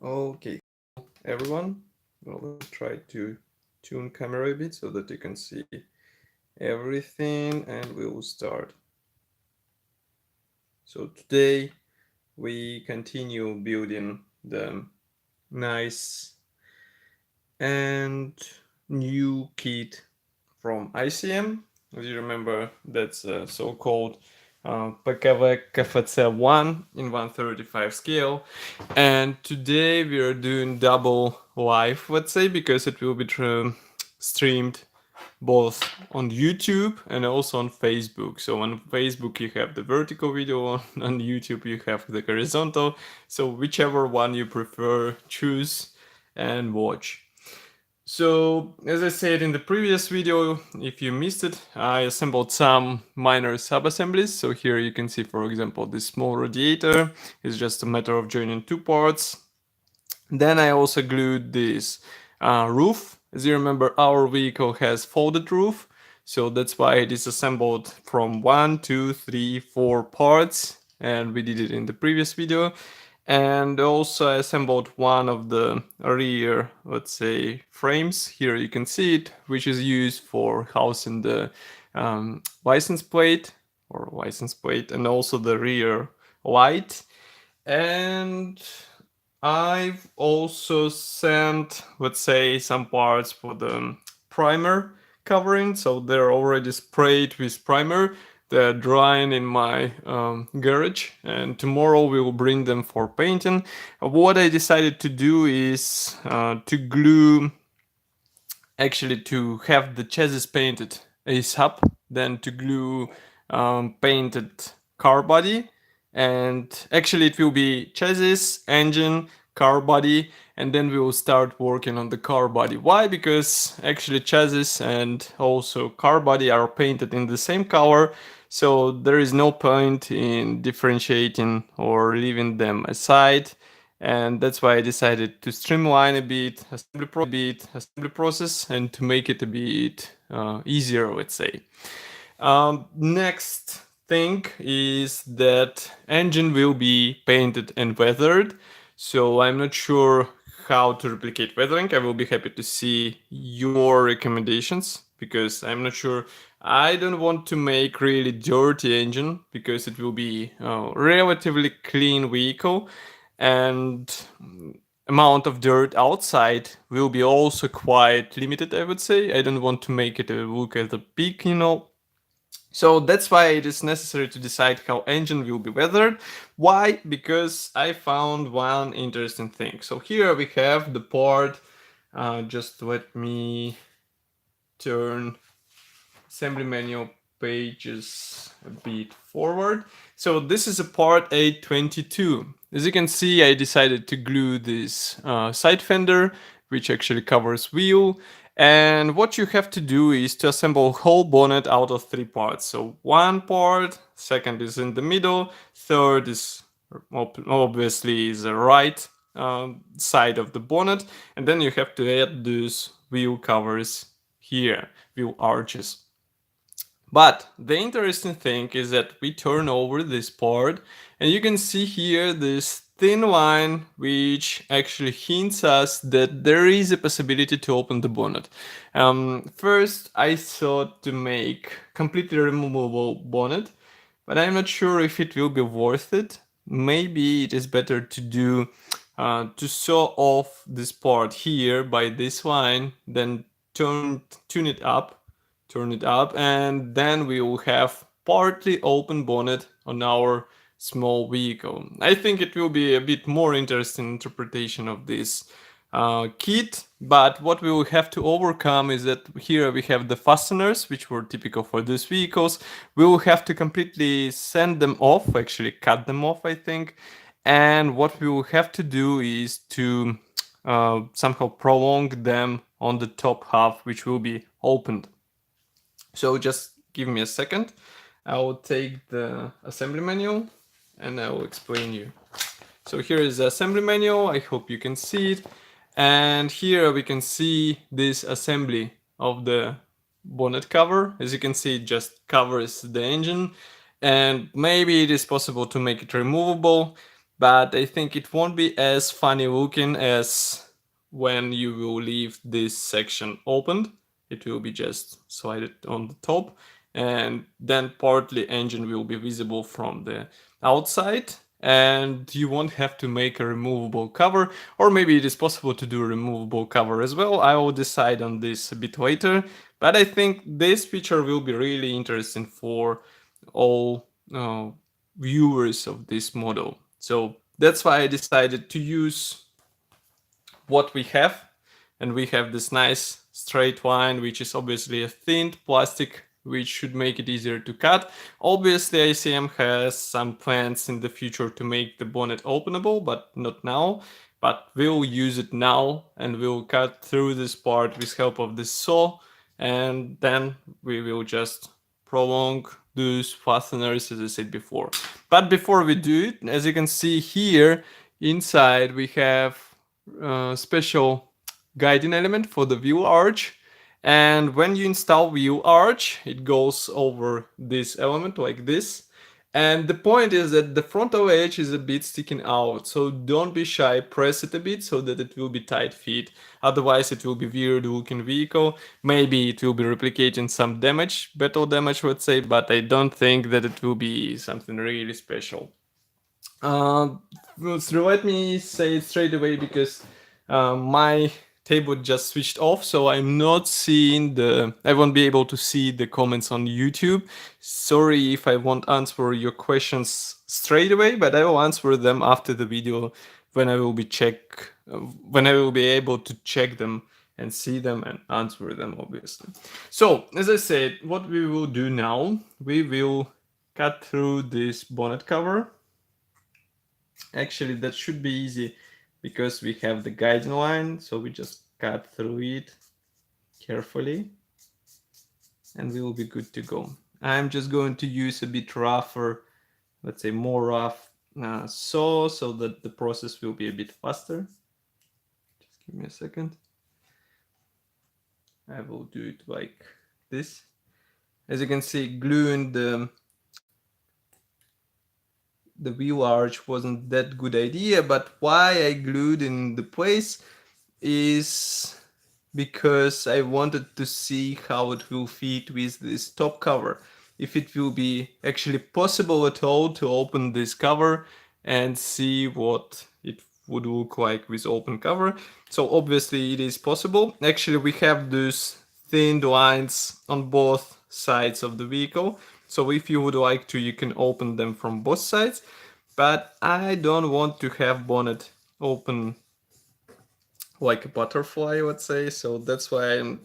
Okay, everyone. Well, let's try to tune camera a bit so that you can see everything, and we will start. So today we continue building the nice and new kit from ICM. As you remember, that's a so-called Pkw Kfz.1 in 135 scale. And today we are doing double live, let's say, because it will be streamed both on YouTube and also on Facebook. So on Facebook you have the vertical video, on YouTube you have the horizontal. So whichever one you prefer, choose and watch. So, as I said in the previous video, if you missed it, I assembled some minor sub-assemblies. So here you can see, for example, this small radiator is just a matter of joining two parts. Then I also glued this roof. As you remember, our vehicle has folded roof. So that's why it is assembled from 1, 2, 3, 4 parts. And we did it in the previous video. And also I assembled one of the rear, let's say, frames. Here you can see it, which is used for housing the license plate and also the rear light. And I've also sent, let's say, some parts for the primer covering. So they're already sprayed with primer. They're drying in my garage, and tomorrow we will bring them for painting. What I decided to do is to glue, actually to have the chassis painted ASAP, then to glue painted car body. And actually it will be chassis, engine, car body, and then we will start working on the car body. Why? Because actually chassis and also car body are painted in the same color, so there is no point in differentiating or leaving them aside. And that's why I decided to streamline a bit assembly process and to make it a bit easier, let's say. Next thing is that engine will be painted and weathered. So I'm not sure how to replicate weathering. I will be happy to see your recommendations, because I'm not sure. I don't want to make really dirty engine because it will be a relatively clean vehicle, and amount of dirt outside will be also quite limited, I would say. I don't want to make it look as a peak, So that's why it is necessary to decide how engine will be weathered. Why? Because I found one interesting thing. So here we have the part, just let me turn assembly manual pages a bit forward. So this is a part 822. As you can see, I decided to glue this side fender, which actually covers wheel. And what you have to do is to assemble whole bonnet out of 3 parts. So one part, second is in the middle, third is obviously is the right side of the bonnet, and then you have to add those wheel covers here, wheel arches. But the interesting thing is that we turn over this part, and you can see here this thin line which actually hints us that there is a possibility to open the bonnet. First I thought to make completely removable bonnet, but I'm not sure if it will be worth it. Maybe it is better to do to saw off this part here by this line, then turn it up, and then we will have partly open bonnet on our small vehicle. I think it will be a bit more interesting interpretation of this kit, but what we will have to overcome is that here we have the fasteners, which were typical for these vehicles. We will have to completely sand them off, actually cut them off, I think. And what we will have to do is to somehow prolong them on the top half, which will be opened. So just give me a second. I will take the assembly manual and I will explain you. So here is the assembly manual. I hope you can see it. And here we can see this assembly of the bonnet cover. As you can see, it just covers the engine. And maybe it is possible to make it removable. but I think it won't be as funny looking as when you will leave this section opened. It will be just slided on the top, and then partly engine will be visible from the outside, and you won't have to make a removable cover, or maybe it is possible to do a removable cover as well. I will decide on this a bit later, but I think this feature will be really interesting for all viewers of this model. So that's why I decided to use what we have, and we have this nice straight line, which is obviously a thin plastic, which should make it easier to cut. Obviously ICM has some plans in the future to make the bonnet openable, but not now. But we'll use it now, and we'll cut through this part with help of this saw, and then we will just prolong those fasteners as I said before. But before we do it, as you can see here inside, we have special guiding element for the wheel arch, and when you install wheel arch, it goes over this element like this. And the point is that the frontal edge is a bit sticking out, so don't be shy, press it a bit so that it will be tight fit. Otherwise it will be weird looking vehicle. Maybe it will be replicating some damage, battle damage let's say, but I don't think that it will be something really special. So let me say it straight away, because my table just switched off, so I'm not seeing I won't be able to see the comments on YouTube. Sorry if I won't answer your questions straight away, but I will answer them after the video when I will be able to check them and see them and answer them, obviously. So as I said, what we will do now, we will cut through this bonnet cover. Actually, that should be easy because we have the guiding line, so we just cut through it carefully and we will be good to go. I'm just going to use a bit rougher, let's say more rough saw, so that the process will be a bit faster. Just give me a second. I will do it like this. As you can see, gluing the wheel arch wasn't that good idea, but why I glued in the place is because I wanted to see how it will fit with this top cover. If it will be actually possible at all to open this cover and see what it would look like with open cover. So obviously it is possible. Actually we have those thin lines on both sides of the vehicle. So if you would like to, you can open them from both sides. But I don't want to have bonnet open like a butterfly, let's say. So that's why I'm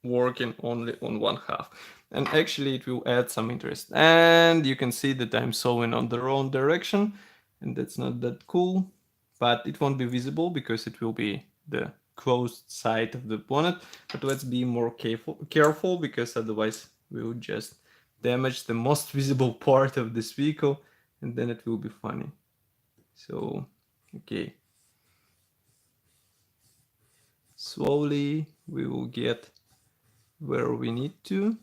working only on one half. And actually it will add some interest. And you can see that I'm sewing on the wrong direction, and that's not that cool, but it won't be visible because it will be the closed side of the bonnet. But let's be more careful because otherwise we will just damage the most visible part of this vehicle, and then it will be funny. So, okay. Slowly we will get where we need to,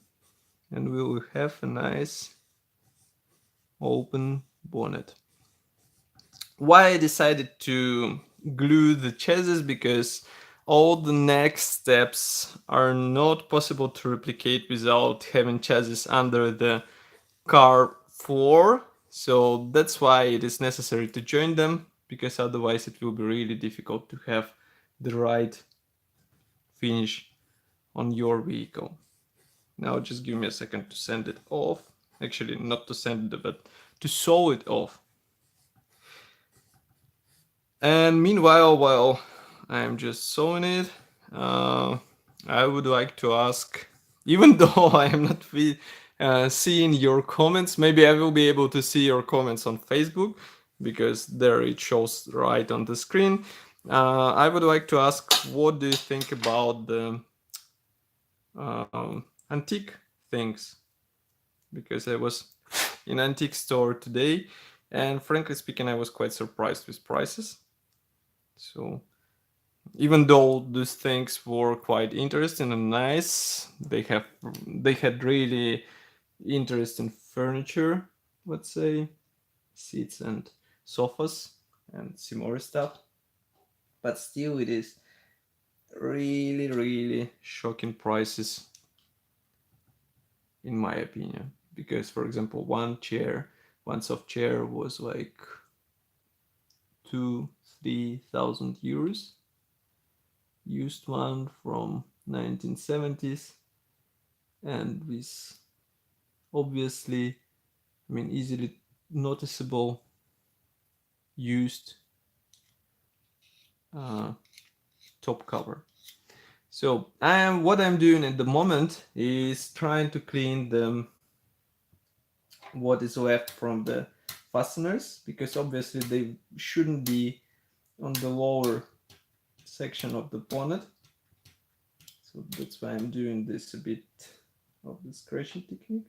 and we will have a nice open bonnet. Why I decided to glue the chassis, because all the next steps are not possible to replicate without having chassis under the car floor. So that's why it is necessary to join them, because otherwise it will be really difficult to have the right finish on your vehicle. Now just give me a second to sand it off. Actually, not to sand it, but to sew it off. And meanwhile, while I'm just sewing it, I would like to ask, even though I am not seeing your comments, maybe I will be able to see your comments on Facebook, because there it shows right on the screen. I would like to ask, what do you think about the antique things? Because I was in antique store today, and frankly speaking, I was quite surprised with prices. So even though these things were quite interesting and nice, they had really interesting furniture, let's say, seats and sofas and similar stuff. But still, it is really shocking prices, in my opinion. Because, for example, one soft chair was like 2,000-3,000 euros. Used one from 1970s, and with obviously, I mean, easily noticeable used top cover. So what I'm doing at the moment is trying to clean what is left from the fasteners, because obviously they shouldn't be on the lower section of the bonnet. So that's why I'm doing this a bit of the scratching technique.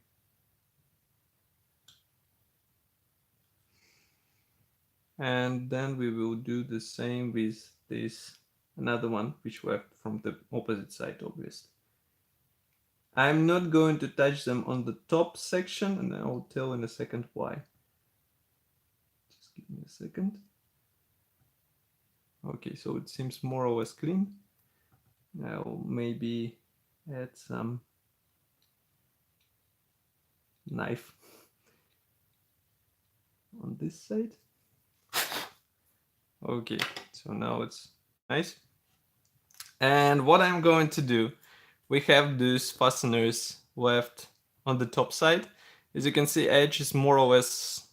And then we will do the same with this another one which left from the opposite side, obviously. I'm not going to touch them on the top section, and I'll tell in a second why. Just give me a second. Okay, so it seems more or less clean. I'll maybe add some knife on this side. Okay, so now it's nice. And what I'm going to do, we have these fasteners left on the top side. As you can see, edge is more or less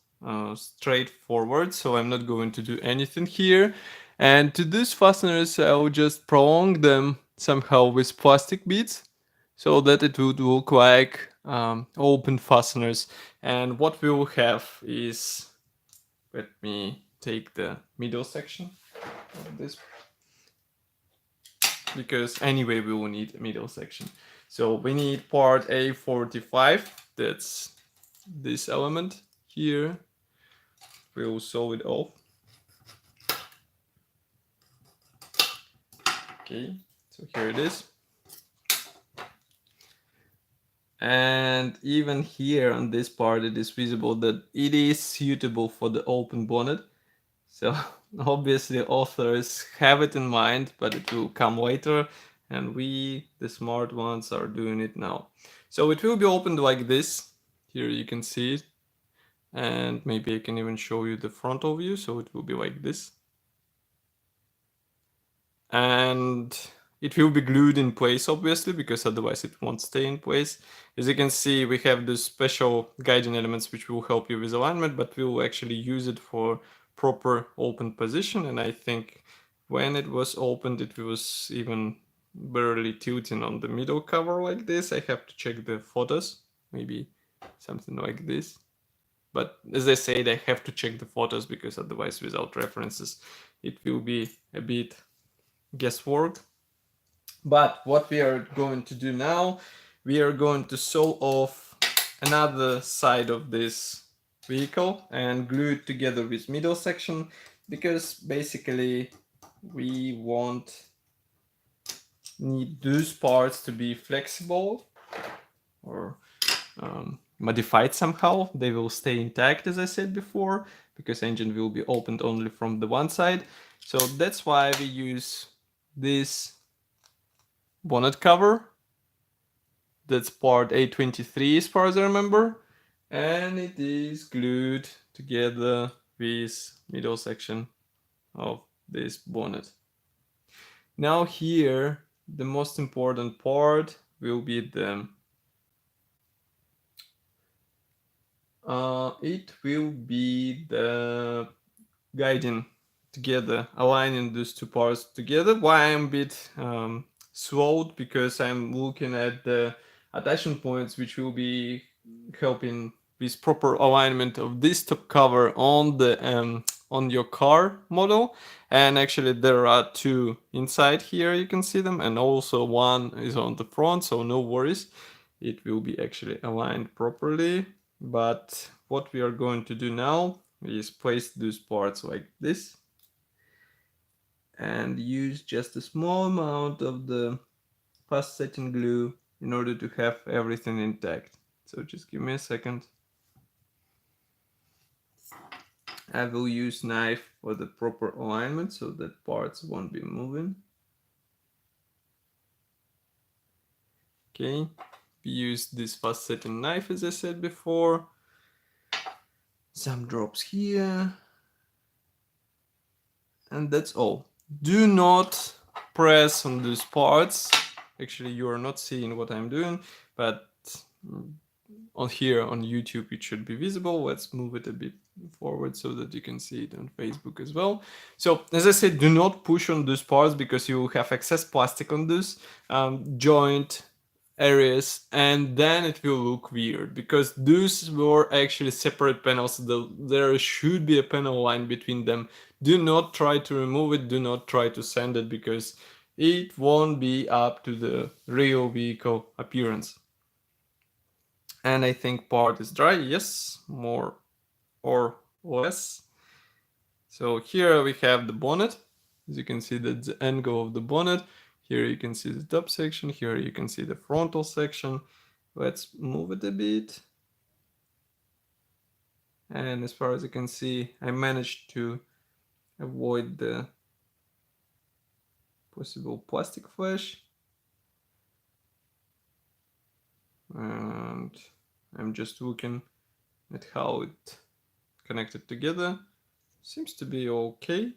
straightforward, so I'm not going to do anything here. And to these fasteners, I'll just prolong them somehow with plastic beads, so that it would look like open fasteners. And what we will have is, let me take the middle section of this, because anyway we will need a middle section. So we need part A45, that's this element here. We'll sew it off. Okay, so here it is. And even here on this part it is visible that it is suitable for the open bonnet. So obviously authors have it in mind, but it will come later, and we, the smart ones, are doing it now. So it will be opened like this. Here you can see it, and maybe I can even show you the frontal view. So it will be like this, and it will be glued in place, obviously, because otherwise it won't stay in place. As you can see, we have these special guiding elements which will help you with alignment, but we will actually use it for proper open position. And I think when it was opened, it was even barely tilting on the middle cover like this. I have to check the photos, maybe something like this. But as I said, I have to check the photos, because otherwise without references it will be a bit guesswork. But what we are going to do now, we are going to sew off another side of this vehicle and glue it together with middle section, because basically we need those parts to be flexible or modified somehow. They will stay intact, as I said before, because engine will be opened only from the one side. So that's why we use this bonnet cover. That's part A23 as far as I remember, and it is glued together with middle section of this bonnet. Now here the most important part will be the guiding together, aligning these two parts together. Why I'm a bit slowed, because I'm looking at the attachment points which will be helping with proper alignment of this top cover on the on your car model. And actually there are two inside here, you can see them, and also one is on the front, so no worries, it will be actually aligned properly. But what we are going to do now is place these parts like this and use just a small amount of the fast setting glue in order to have everything intact. So just give me a second. I will use knife for the proper alignment so that parts won't be moving. Okay, we use this fast setting knife as I said before. Some drops here. And that's all. Do not press on these parts. Actually, you are not seeing what I'm doing, but on here on YouTube it should be visible. Let's move it a bit forward so that you can see it on Facebook as well. So as I said, do not push on these parts because you will have excess plastic on this joint areas, and then it will look weird because these were actually separate panels. There should be a panel line between them. Do not try to remove it, do not try to sand it because it won't be up to the real vehicle appearance. And I think part is dry, yes, more or less. So here we have the bonnet. As you can see, that's the angle of the bonnet. Here you can see the top section. Here you can see the frontal section. Let's move it a bit. And as far as you can see, I managed to avoid the possible plastic flash. And I'm just looking at how it connected together. Seems to be okay.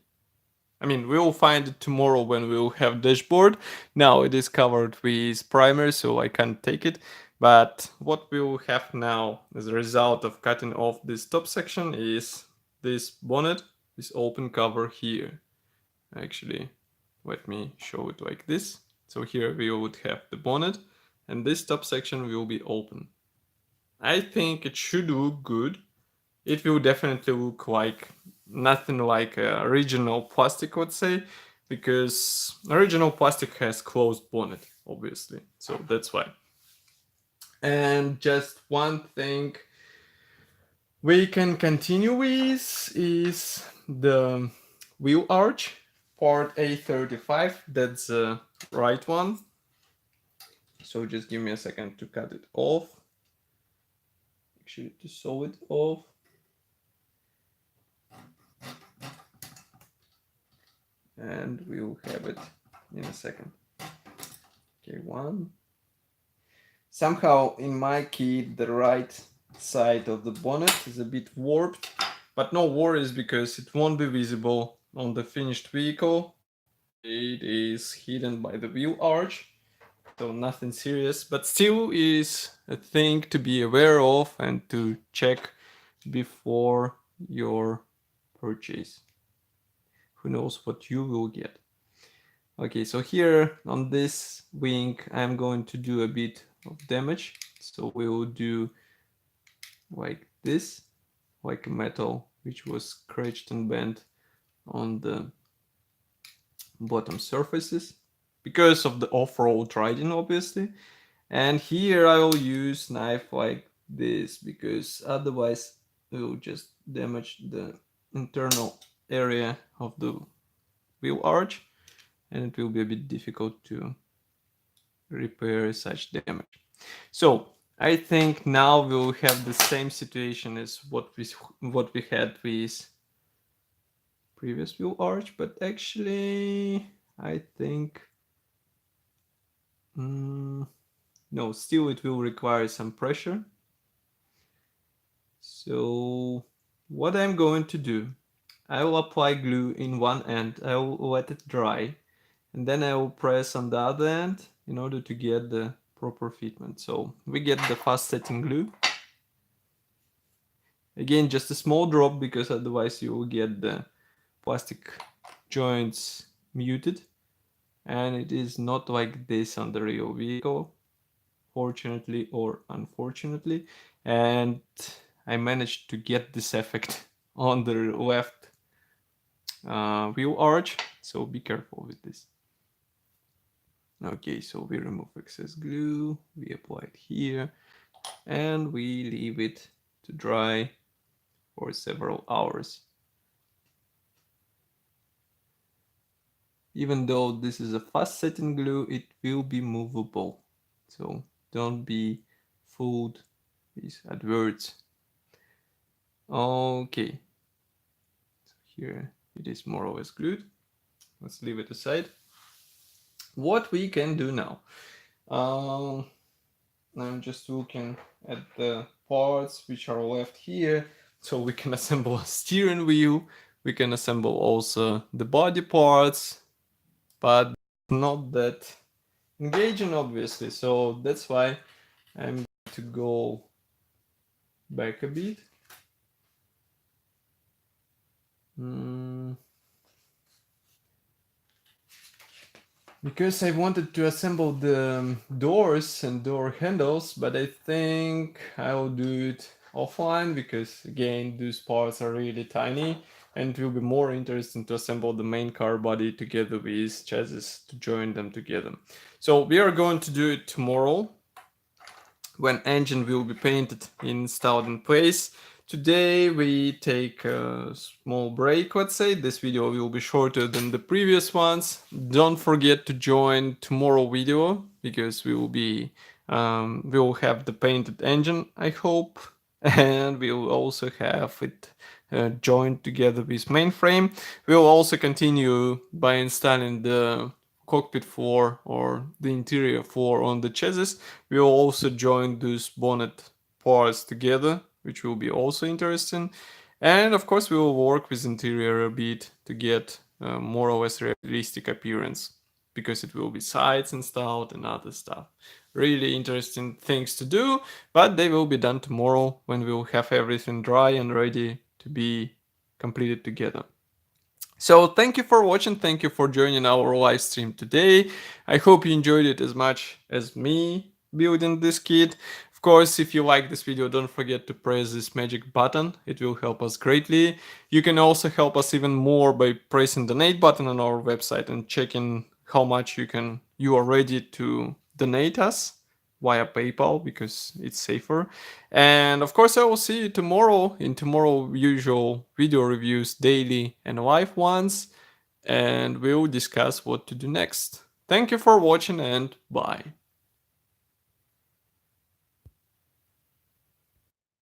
I mean, we will find it tomorrow when we will have dashboard. Now it is covered with primer, so I can't take it. But what we will have now as a result of cutting off this top section is this bonnet, this open cover here. Actually, let me show it like this. So here we would have the bonnet, and this top section will be open. I think it should look good. It will definitely look like nothing like original plastic, let's say, because original plastic has closed bonnet, obviously. So that's why. And just one thing we can continue with is the wheel arch, part A35. That's the right one. So just give me a second to cut it off. Actually, to sew it off. And we'll have it in a second. Okay, one. Somehow in my kit the right side of the bonnet is a bit warped, but no worries because it won't be visible on the finished vehicle. It is hidden by the wheel arch, so nothing serious, but still is a thing to be aware of and to check before your purchase. Who knows what you will get. Okay, so here on this wing, I'm going to do a bit of damage. So we will do like this, like a metal which was scratched and bent on the bottom surfaces because of the off-road riding, obviously. And here I will use knife like this because otherwise it will just damage the internal area of the wheel arch, and it will be a bit difficult to repair such damage. So I think now we'll have the same situation as what we had with previous wheel arch, but actually I think no, still it will require some pressure. So what I'm going to do, I will apply glue in one end, I will let it dry, and then I will press on the other end in order to get the proper fitment. So we get the fast setting glue. Again, just a small drop because otherwise you will get the plastic joints muted, and it is not like this on the real vehicle, fortunately or unfortunately. And I managed to get this effect on the left wheel arch, so be careful with this. Okay, so we remove excess glue, we apply it here, and we leave it to dry for several hours. Even though this is a fast setting glue, it will be movable, so don't be fooled with adverts. Okay, here it is more or less glued. Let's leave it aside. What we can do now, I'm just looking at the parts which are left here. So we can assemble a steering wheel, we can assemble also the body parts, but not that engaging obviously. So that's why I'm going to go back a bit. Because I wanted to assemble the doors and door handles, but I think I'll do it offline because again, these parts are really tiny and it will be more interesting to assemble the main car body together with chassis to join them together. So we are going to do it tomorrow when engine will be painted and installed in place. Today we take a small break, let's say. This video will be shorter than the previous ones. Don't forget to join tomorrow video because we will have the painted engine, I hope, and we will also have it joined together with mainframe. We will also continue by installing the cockpit floor or the interior floor on the chassis. We will also join those bonnet parts together, which will be also interesting. And of course we will work with interior a bit to get more or less realistic appearance, because it will be sides installed and other stuff. Really interesting things to do, but they will be done tomorrow when we will have everything dry and ready to be completed together. So thank you for watching, thank you for joining our live stream today. I hope you enjoyed it as much as me building this kit. Of course, if you like this video, don't forget to press this magic button. It will help us greatly. You can also help us even more by pressing the donate button on our website and checking how much you are ready to donate us via PayPal, because it's safer. And of course, I will see you tomorrow in tomorrow usual video reviews, daily and live ones, and we'll discuss what to do next. Thank you for watching and bye.